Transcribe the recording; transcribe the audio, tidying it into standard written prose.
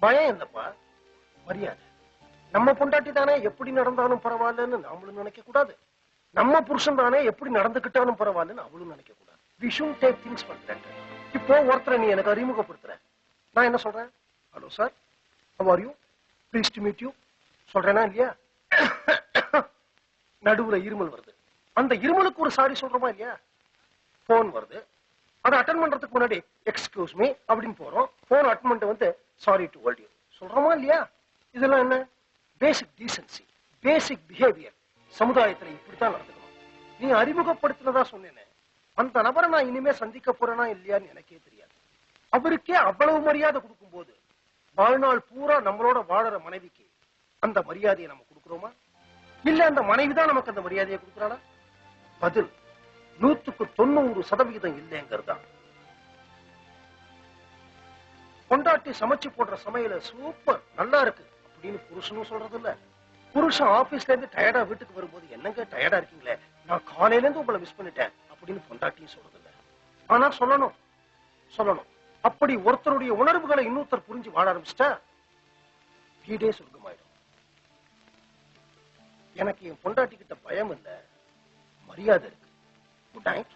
பயம் இல்லப்பா, மரியாதை. நம்ம பொண்டாட்டி தானே எப்படி நடந்தாலும் பரவாயில்லன்னு நாமளும் நினைக்க கூடாது. நம்ம புருஷன் தானே எப்படி நடந்துகிட்டாலும் பரவாயில்லன்னு அவளும் நினைக்க கூடாது. We shouldn't take things for granted. இப்போ ஒருத்தரை நீ எனக்கு அறிமுகப்படுத்துற, நான் என்ன சொல்றேன்? Hello sir, how are you? Pleased to meet you சொல்றேனா இல்லையா? நடுவுல இருமல் வருது. அந்த இருமலுக்கு ஒரு சாரி சொல்றோமா இல்லையா? போன் வருது, அதை அட்டன் பண்றதுக்கு முன்னாடி எக்ஸ்கியூஸ் மீ அப்படின்னு போறோம். போன் அட்டன் பண்ணிட்டு வந்து சாரி டு ஹோல்ட் யூ சொல்றோமா இல்லையா? இதெல்லாம் என்ன? பேசிக் டீசன்சி, பேசிக் பிஹேவியர். சமுதாயத்துல இப்படித்தான் நடந்துக்கணும். நீ அறிமுகப்படுத்தினதா சொன்னேனே, அந்த நபரை நான் இனிமே சந்திக்க போறேனா இல்லையான்னு எனக்கே தெரியாது. அவருக்கே அவ்வளவு மரியாதை கொடுக்கும் போது வாழ்நாள் பூரா நம்மளோட வாழற மனைவிக்கு அந்த மரியாதையை நம்ம கொடுக்கிறோமா? இல்ல அந்த மனைவிதான் நமக்கு அந்த மரியாதையை கொடுக்கிறாளா? பதில் 100% இல்லைங்கிறதா. பொண்டாட்டி சமைச்சு போடுற சமையல சூப்பர் நல்லா இருக்கு அப்படின்னு புருஷனும் சொல்றது இல்ல. புருஷன் ஆபீஸ்ல இருந்து டயர்டா வீட்டுக்கு வரும்போது என்னங்க டயர்டா இருக்கீங்களே, நான் காலையில இருந்து உங்களை மிஸ் பண்ணிட்டேன் அப்படின்னு பொண்டாட்டியும் சொல்றது இல்ல. ஆனா சொல்லணும். அப்படி ஒருத்தருடைய உணர்வுகளை இன்னொருத்தர் புரிஞ்சு வாழ ஆரம்பிச்சிட்டா வீடே சொர்க்கமாயிடும். எனக்கு என் பொண்டாட்டி கிட்ட பயம் இல்ல, மரியாதை இருக்கு. Good night.